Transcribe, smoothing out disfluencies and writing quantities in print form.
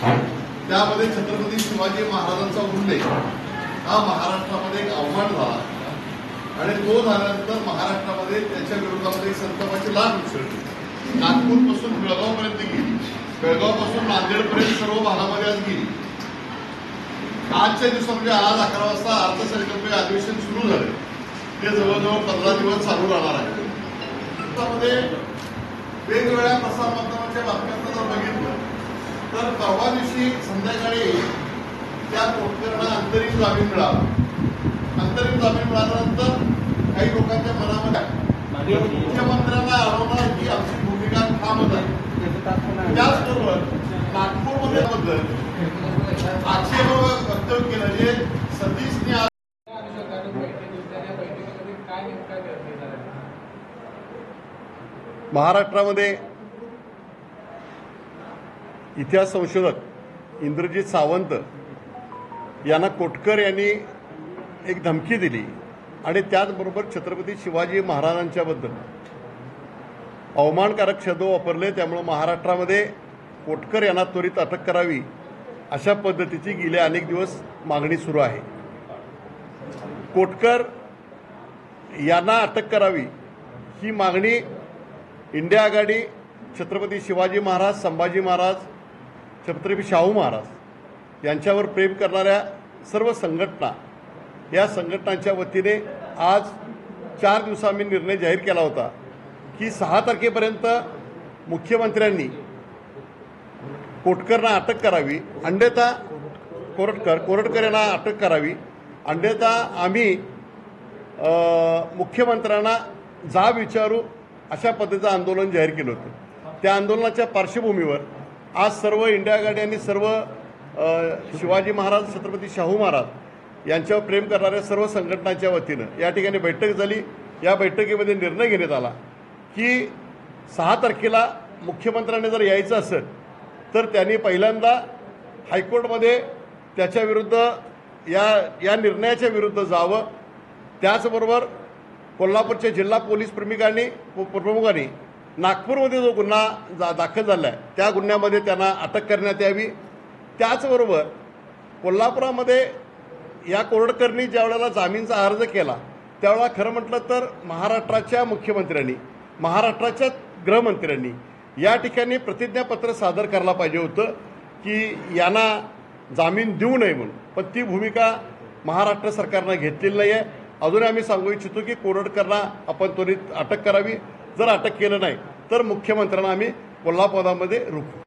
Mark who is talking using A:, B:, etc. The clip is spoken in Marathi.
A: त्यामध्ये छत्रपती शिवाजी महाराजांचा उल्लेख हा महाराष्ट्रामध्ये एक अवमान झाला आणि तो झाल्यानंतर महाराष्ट्रामध्ये त्याच्या विरोधामध्ये संतापाची लाट उसळली। नागपूरपासून बेळगावपर्यंत गेली, बेळगावपासून नांदेडपर्यंत सर्व भागामध्ये आज गेली। आजच्या दिवसात म्हणजे आज 11 वाजता अर्थसंकल्पीय अधिवेशन सुरू झाले, ते जवळजवळ 15 दिवस चालू राहणार आहे। त्यामध्ये वेगवेगळ्या प्रसारमाध्यमांच्या बातम्यांना जर बघितलं तर परवा दिवशी संध्याकाळी त्या कोटकरांना अंतरिम जामीन मिळाला। अंतरिम जामीन मिळाल्यानंतर काही लोकांच्या मनामध्ये मुख्यमंत्र्यांना अडवणार ही आमची भूमिका ठामच आहे। त्याचबरोबर नागपूरमध्ये बद्दल आक्षेप वक्तव्य केलं जे सतीशने महाराष्ट्रामध्ये इतिहास संशोधक इंद्रजित सावंत यांना कोटकर यांनी एक धमकी दिली आणि त्याचबरोबर छत्रपती शिवाजी महाराजांच्याबद्दल अवमानकारक शब्द वापरले। त्यामुळे महाराष्ट्रामध्ये कोटकर यांना त्वरित अटक करावी अशा पद्धतीची गेले अनेक दिवस मागणी सुरू आहे। कोटकर यांना अटक करावी ही मागणी इंडिया आघाडी, छत्रपती शिवाजी महाराज, संभाजी महाराज, छत्रपती शाहू महाराज यांच्यावर प्रेम करणाऱ्या सर्व संघटना, या संघटनांच्या वतीने आज 4 दिवसांनी निर्णय जाहीर केला होता की 6 तारखेपर्यंत मुख्यमंत्र्यांनी कोटकरना अटक करावी, अन्यथा कोरटकर यांना अटक करावी, अन्यथा आम्ही मुख्यमंत्र्यांना जाब विचारू अशा पद्धतीचं आंदोलन जाहीर केलं होतं। त्या आंदोलनाच्या पार्श्वभूमीवर आज सर्व इंडिया आघाडी आणि सर्व शिवाजी महाराज, छत्रपती शाहू महाराज यांच्यावर प्रेम करणाऱ्या सर्व संघटनांच्या वतीनं या ठिकाणी बैठक झाली। या बैठकीमध्ये निर्णय घेण्यात आला की 6 तारखेला मुख्यमंत्र्यांनी जर यायचं असेल तर त्यांनी पहिल्यांदा हायकोर्टमध्ये त्याच्याविरुद्ध या निर्णयाच्या विरुद्ध जावं। त्याचबरोबर कोल्हापूरच्या जिल्हा पोलीस प्रमुखांनी नागपूरमध्ये जो गुन्हा दाखल झाला आहे त्या गुन्ह्यामध्ये त्यांना अटक करण्यात यावी। त्याचबरोबर कोल्हापुरामध्ये या कोरटकरनी ज्या वेळेला जामीनचा अर्ज केला त्यावेळेला खरं म्हटलं तर महाराष्ट्राच्या मुख्यमंत्र्यांनी, महाराष्ट्राच्या गृहमंत्र्यांनी या ठिकाणी प्रतिज्ञापत्र सादर करायला पाहिजे होतं की यांना जामीन देऊ नये म्हणून, पण ती भूमिका महाराष्ट्र सरकारनं घेतलेली नाही आहे। अजूनही आम्ही सांगू इच्छितो की कोरटकरला आपण त्वरित अटक करावी, जर अटक केलं नाही तर मुख्यमंत्र्यांना आम्ही कोल्हापुरामध्ये रोखू।